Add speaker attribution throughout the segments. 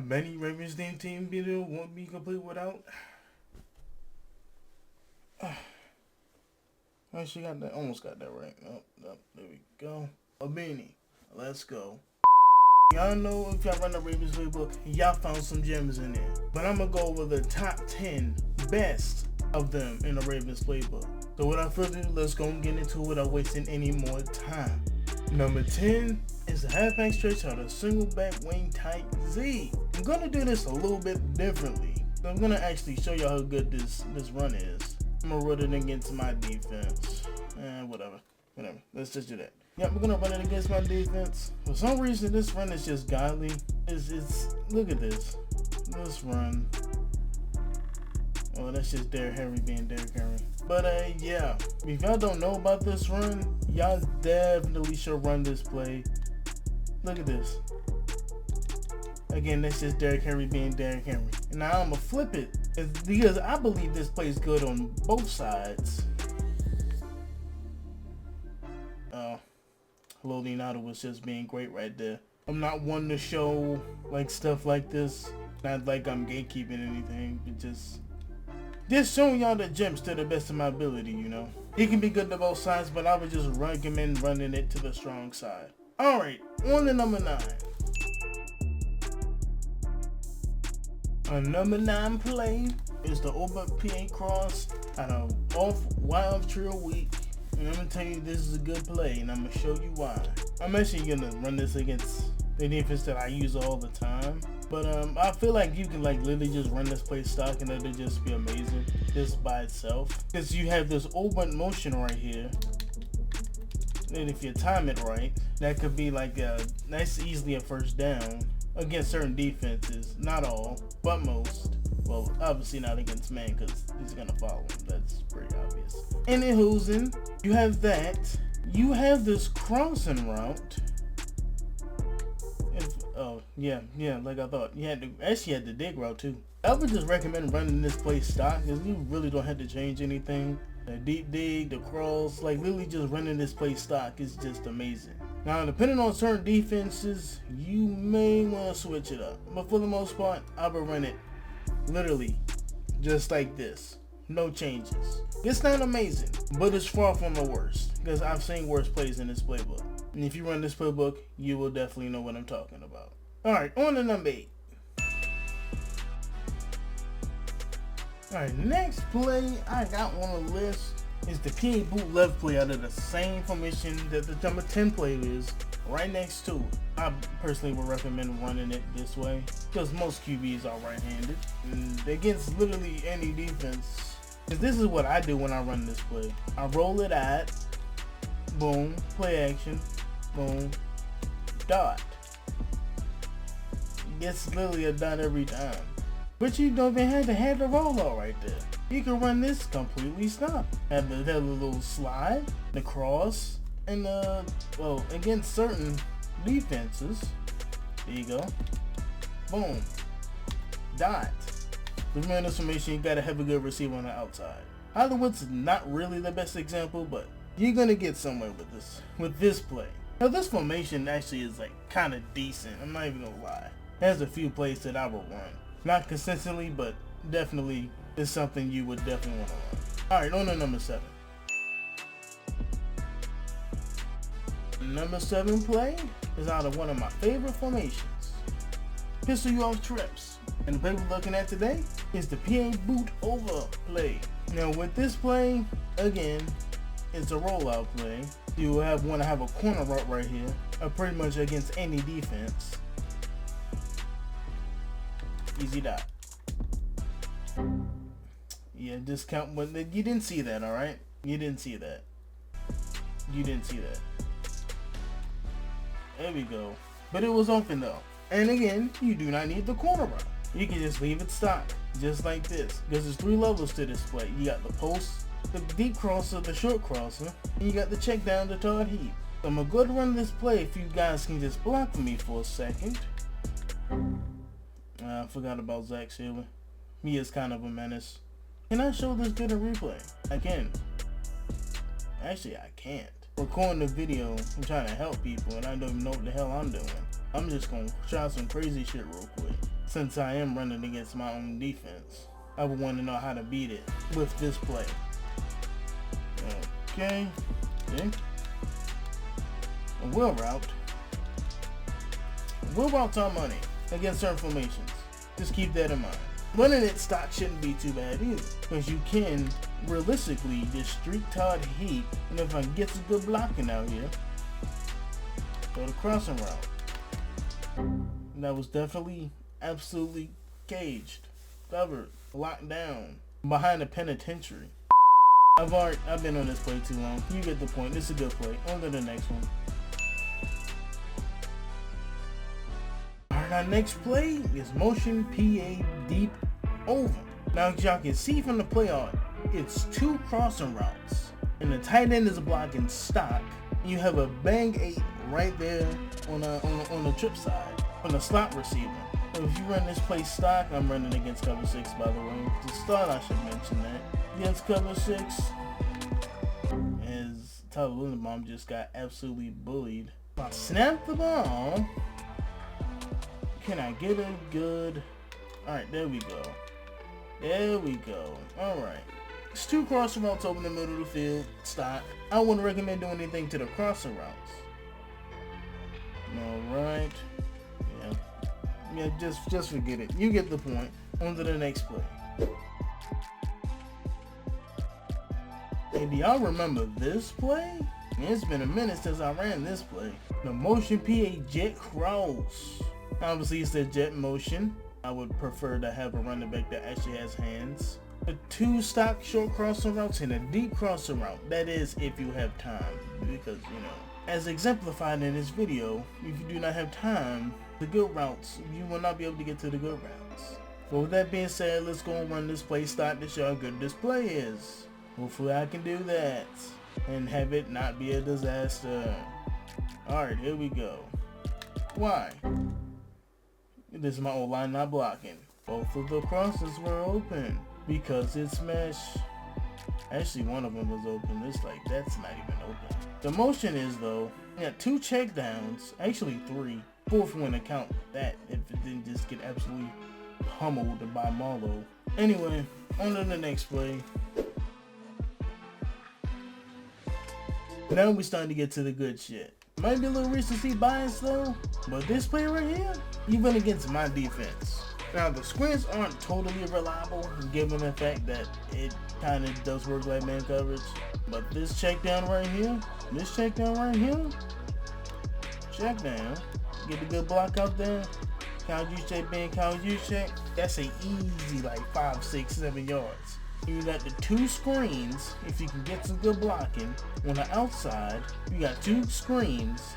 Speaker 1: Benny Ravens team video won't be complete without. I actually got that, almost got that right. Oh, there we go. A Benny. Let's go. Y'all know if y'all run the Ravens playbook, y'all found some gems in there. But I'm gonna go over the top 10 best of them in the Ravens playbook. So without further ado, let's go and get into it without wasting any more time. Number 10 is the halfback stretch out of single back wing tight Z. I'm gonna do this a little bit differently. So I'm gonna actually show y'all how good this run is. I'm gonna run it against my defense. Whatever. Let's just do that. Yep, we're gonna run it against my defense. For some reason, this run is just godly. It's look at this. This run. Oh, that's just Derrick Henry being Derrick Henry. But yeah, if y'all don't know about this run, y'all definitely should run this play. Look at this. Again, that's just Derrick Henry being Derrick Henry. And now I'm gonna flip it because I believe this play is good on both sides. Leonardo was just being great right there. I'm not one to show like stuff like this. Not like I'm gatekeeping anything, but just showing y'all the gems to the best of my ability, you know. It can be good to both sides, but I would just recommend running it to the strong side. Alright, on to number 9. A number 9 play is the over PA cross out of wild trio week. And I'm gonna tell you this is a good play, and I'm gonna show you why. I'm actually gonna run this against the defense that I use all the time, but I feel like you can like literally just run this play stock and it'll just be amazing just by itself, because you have this open motion right here, and if you time it right, that could be like nice easily a first down against certain defenses. Not all, but most. Well, obviously not against man, because he's gonna follow him. That's pretty obvious. And in Hosen, you have that. You have this crossing route. Like I thought. You had the dig route too. I would just recommend running this play stock, because you really don't have to change anything. The deep dig, the cross, like literally just running this play stock is just amazing. Now, depending on certain defenses, you may want to switch it up. But for the most part, I would run it literally just like this. No changes. It's not amazing, but it's far from the worst, because I've seen worse plays in this playbook. And if you run this playbook, you will definitely know what I'm talking about. Alright, on to number 8. Alright, next play I got on the list is the PA boot left play out of the same formation that the number 10 play is right next to it. I personally would recommend running it this way, because most QBs are right-handed, and against literally any defense. This is what I do when I run this play. I roll it out, boom, play action, boom, dot. Gets literally a dot every time. But you don't even have to have the rollout right there. You can run this completely stock. Have the little slide, the cross, and well, against certain defenses, there you go, boom, dot. Remember this formation, you gotta have a good receiver on the outside. Hollywood's not really the best example, but you're gonna get somewhere with this play. Now this formation actually is like kind of decent, I'm not even gonna lie. There's a few plays that I will run. Not consistently, but definitely is something you would definitely want to run. Alright, on to number 7. Number 7 play is out of one of my favorite formations, pistol you off trips. And the play we're looking at today is the PA boot over play. Now with this play, again, it's a rollout play. You will want to have a corner route right here, pretty much against any defense. Easy dot. Yeah, discount, but you didn't see that, alright? You didn't see that. You didn't see that. There we go. But it was open though. And again, you do not need the corner route. You can just leave it stock, just like this. Because there's 3 levels to this play. You got the post, the deep crosser, the short crosser, and you got the check down to Todd Heap. So I'm gonna go ahead and run this play if you guys can just block for me for a second. I forgot about Zach Sealer. He is kind of a menace. Can I show this good a replay? I can. Actually, I can't. Recording the video, I'm trying to help people and I don't even know what the hell I'm doing. I'm just gonna try some crazy shit real quick. since I am running against my own defense. I would want to know how to beat it with this play. Okay, see? A wheel route. Wheel routes are money against certain formations. Just keep that in mind. Running it stock shouldn't be too bad either, because you can realistically just streak Todd Heat, and if I can get some good blocking out here, go the crossing route. And that was definitely absolutely caged, covered, locked down, behind a penitentiary. I've been on this play too long. You get the point. This is a good play. On to the next one. Alright, our next play is motion PA deep over. Now, as y'all can see from the play art, it's two crossing routes, and the tight end is blocking stock. You have a bang 8 right there on the trip side, on the slot receiver. So if you run this play stock, I'm running against cover 6, by the way. To start, I should mention that. Against cover 6, as Tyler Lindenbaum just got absolutely bullied. If I snap the ball, can I get a good... Alright, there we go. There we go. Alright. It's two crossing routes over the middle of the field, stock. I wouldn't recommend doing anything to the crossing routes. Alright. Yeah, just forget it. You get the point. On to the next play. Hey, do y'all remember this play? It's been a minute since I ran this play. The motion PA jet cross. Obviously, it's the jet motion. I would prefer to have a running back that actually has hands. The two stock short crossing routes and a deep crossing route. That is, if you have time. Because, you know, as exemplified in this video, if you do not have time, the good routes, you will not be able to get to the good routes. But with that being said, let's go and run this play stock to show how good this play is. Hopefully I can do that and have it not be a disaster. Alright, here we go. Why? This is my old line not blocking. Both of the crosses were open because it's mesh. Actually, one of them was open. It's like, that's not even open. The motion is, though, you got 2 check downs, actually 3. 4th one to count that if it didn't just get absolutely pummeled by Marlowe. Anyway, on to the next play. Now we're starting to get to the good shit. Might be a little recency bias though, but this play right here, even against my defense. Now the screens aren't totally reliable given the fact that it kind of does work like man coverage. But this check down right here, check down, get a good block out there. Count you check, being count you check, that's an easy like 5, 6, 7 yards. You got the 2 screens, if you can get some good blocking. On the outside, you got 2 screens.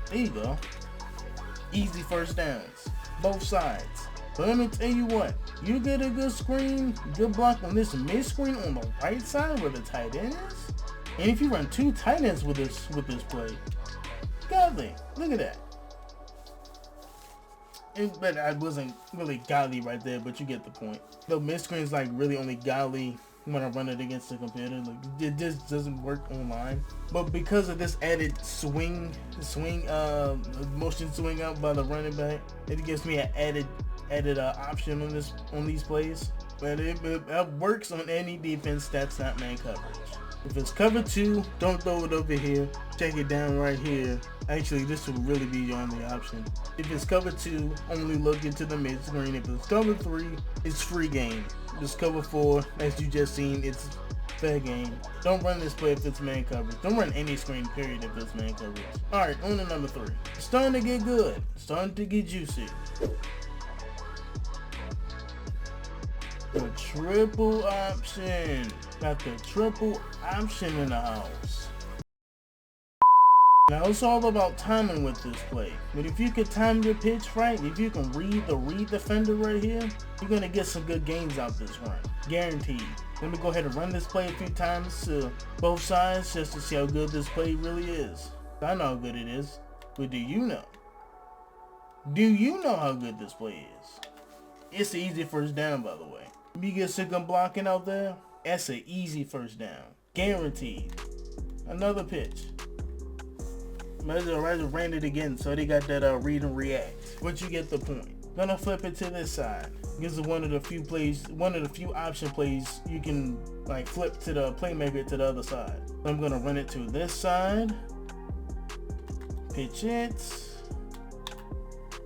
Speaker 1: There you go. Easy first downs, both sides. But let me tell you what, you get a good screen, good block on this mid screen on the right side where the tight end is. And if you run 2 tight ends with this play, godly, look at that. But I wasn't really godly right there, but you get the point. The mid screen is like really only godly when I run it against the computer. Like, it just doesn't work online. But because of this added motion swing out by the running back, it gives me an added option on these plays. But it works on any defense that's not man coverage. If it's cover 2, don't throw it over here. Check it down right here. Actually, this will really be your only option. If it's cover 2, only look into the mid screen. If it's cover 3, it's free game. If it's cover 4, as you just seen, it's fair game. Don't run this play if it's man coverage. Don't run any screen period if it's man coverage. Alright, on to number 3. It's starting to get good. Starting to get juicy. The triple option. Got the triple option in the house. Now it's all about timing with this play. But if you can time your pitch right, if you can read the defender right here, you're gonna get some good gains out this run. Guaranteed. Let me go ahead and run this play a few times to both sides just to see how good this play really is. I know how good it is, but do you know? Do you know how good this play is? It's an easy first down, by the way. If you get sick of blocking out there, that's an easy first down. Guaranteed. Another pitch. I just ran it again, so they got that read and react. But you get the point. Gonna flip it to this side. This is one of the few option plays you can like flip to the playmaker to the other side. So I'm gonna run it to this side. Pitch it.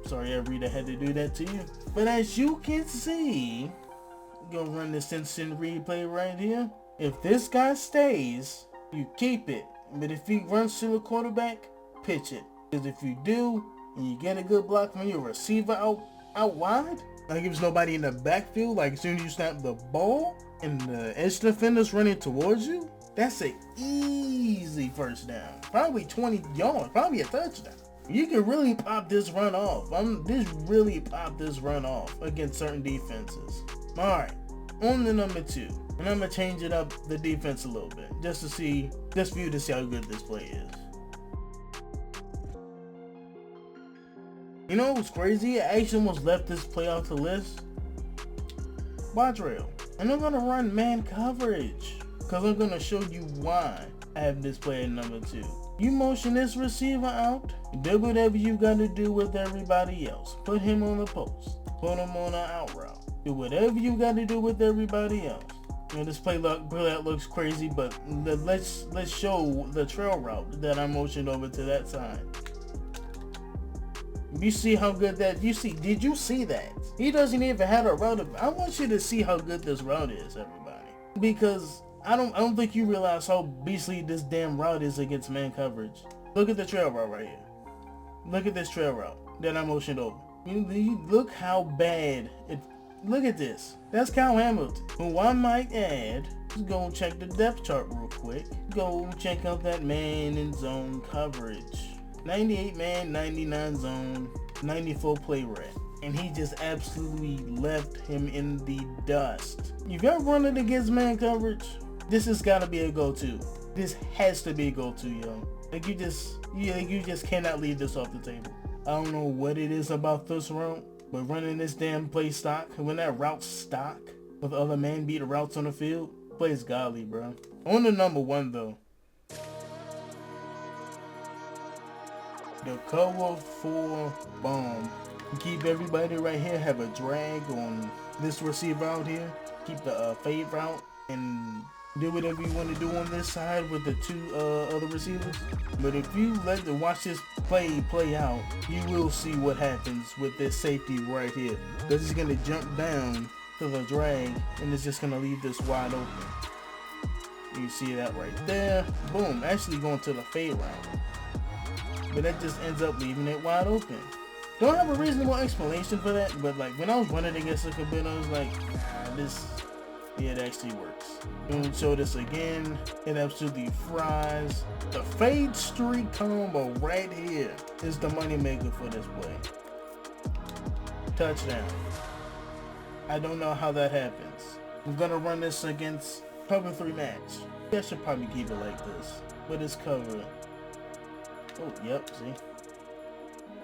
Speaker 1: Sorry, I really had to do that to you. But as you can see, gonna run this instant replay right here. If this guy stays, you keep it. But if he runs to the quarterback, pitch it. Because if you do, and you get a good block from your receiver out wide, like if there's nobody in the backfield, like as soon as you snap the ball and the edge defender's running towards you, that's an easy first down. Probably 20 yards, probably a touchdown. You can really pop this run off. Really pop this run off against certain defenses. Alright, on to number 2. And I'm gonna change it up the defense a little bit. Just for you to see how good this play is. You know what's crazy? I actually almost left this play off the list. Watch rail. And I'm gonna run man coverage. Cause I'm gonna show you why I have this play at number 2. You motion this receiver out, do whatever you gotta do with everybody else. Put him on the post, put him on an out route. Do whatever you gotta do with everybody else. You know, this play looks crazy, but let's show the trail route that I motioned over to that side. You see how good that, did you see that? He doesn't even have a route. I want you to see how good this route is, everybody. Because I don't think you realize how beastly this damn route is against man coverage. Look at the trail route right here. Look at this trail route that I motioned over. You look how bad it. Look at this. That's Kyle Hamilton, who I might add. Let's go check the depth chart real quick. Go check out that man in zone coverage. 98 man, 99 zone, 94 play rate. And he just absolutely left him in the dust. If you're running against man coverage, this has got to be a go-to. This has to be a go-to, yo. Like you just cannot leave this off the table. I don't know what it is about this route, but running this damn play stock, when that route stock with other man beat routes on the field, plays godly, bro. On to number 1 though. The cover 4 bomb. Keep everybody right here, have a drag on this receiver out here. Keep the fade route and do whatever you want to do on this side with the 2 other receivers. But if you watch this play out, you will see what happens with this safety right here. Because he's going to jump down to the drag and it's just going to leave this wide open. You see that right there. Boom, actually going to the fade route. But that just ends up leaving it wide open. Don't have a reasonable explanation for that, but like when I was running against a computer, I was like, it actually works. I'm gonna show this again. It absolutely fries. The fade streak combo right here is the money maker for this play. Touchdown. I don't know how that happens. I'm gonna run this against cover 3 match. I should probably keep it like this, but it's covered. Oh, yep, see?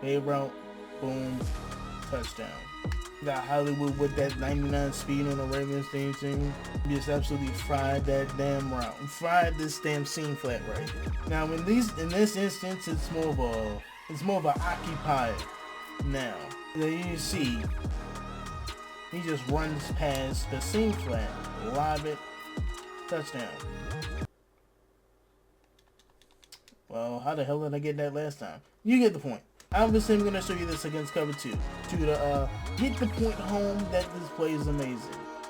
Speaker 1: Fade route, boom, touchdown. Got Hollywood with that 99 speed on the Ravens team. Just absolutely fried that damn route. Fried this damn seam flat right here. Now in this instance, it's more of a occupied now. You see, he just runs past the seam flat, lob it, touchdown. Well, how the hell did I get that last time? You get the point. Obviously, I'm going to show you this against cover 2 to get the point home that this play is amazing.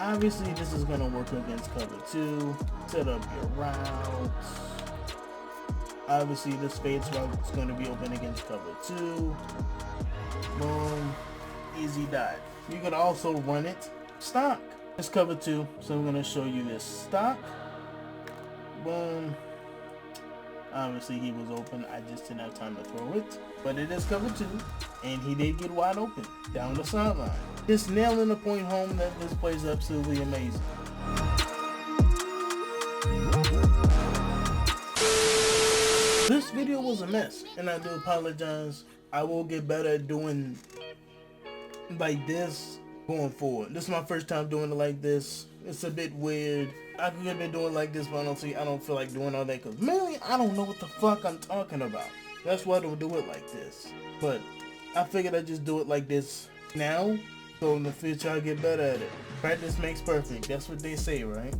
Speaker 1: Obviously, this is going to work against cover 2. Set up your routes. Obviously, this fade route is going to be open against cover 2. Boom. Easy dot. You can also run it stock. It's cover 2, so I'm going to show you this stock. Boom. Obviously, he was open. I just didn't have time to throw it. But it is cover 2, and he did get wide open down the sideline. Just nailing the point home that this play is absolutely amazing. This video was a mess, and I do apologize. I will get better at doing like this going forward. This is my first time doing it like this. It's a bit weird. I could have been doing like this, but I don't feel like doing all that because mainly I don't know what the fuck I'm talking about. That's why I don't do it like this. But I figured I'd just do it like this now, so in the future I'll get better at it. Practice makes perfect. That's what they say, right?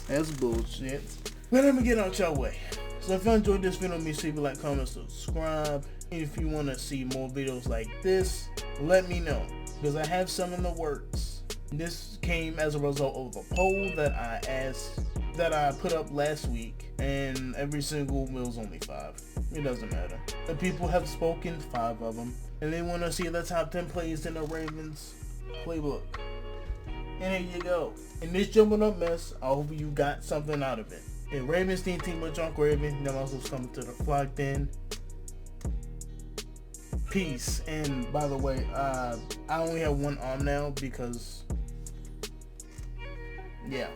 Speaker 1: That's bullshit. But let me get out y'all way. So if you enjoyed this video, make sure you like, comment, subscribe. And if you want to see more videos like this, let me know, because I have some in the works. This came as a result of a poll that I put up last week, and every single was only 5. It doesn't matter. The people have spoken, 5 of them, and they want to see the top 10 plays in the Ravens playbook. And here you go. In this jumbled up mess, I hope you got something out of it. And Ravens team with Junk Raven, them also coming to the flock then. Peace. And by the way, I only have one arm now because, yeah,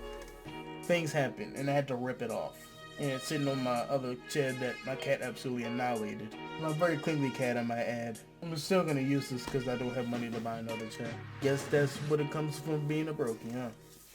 Speaker 1: things happened and I had to rip it off. And it's sitting on my other chair that my cat absolutely annihilated. My very cleanly cat, I might add. I'm still gonna use this because I don't have money to buy another chair. Guess that's what it comes from being a brokey, huh?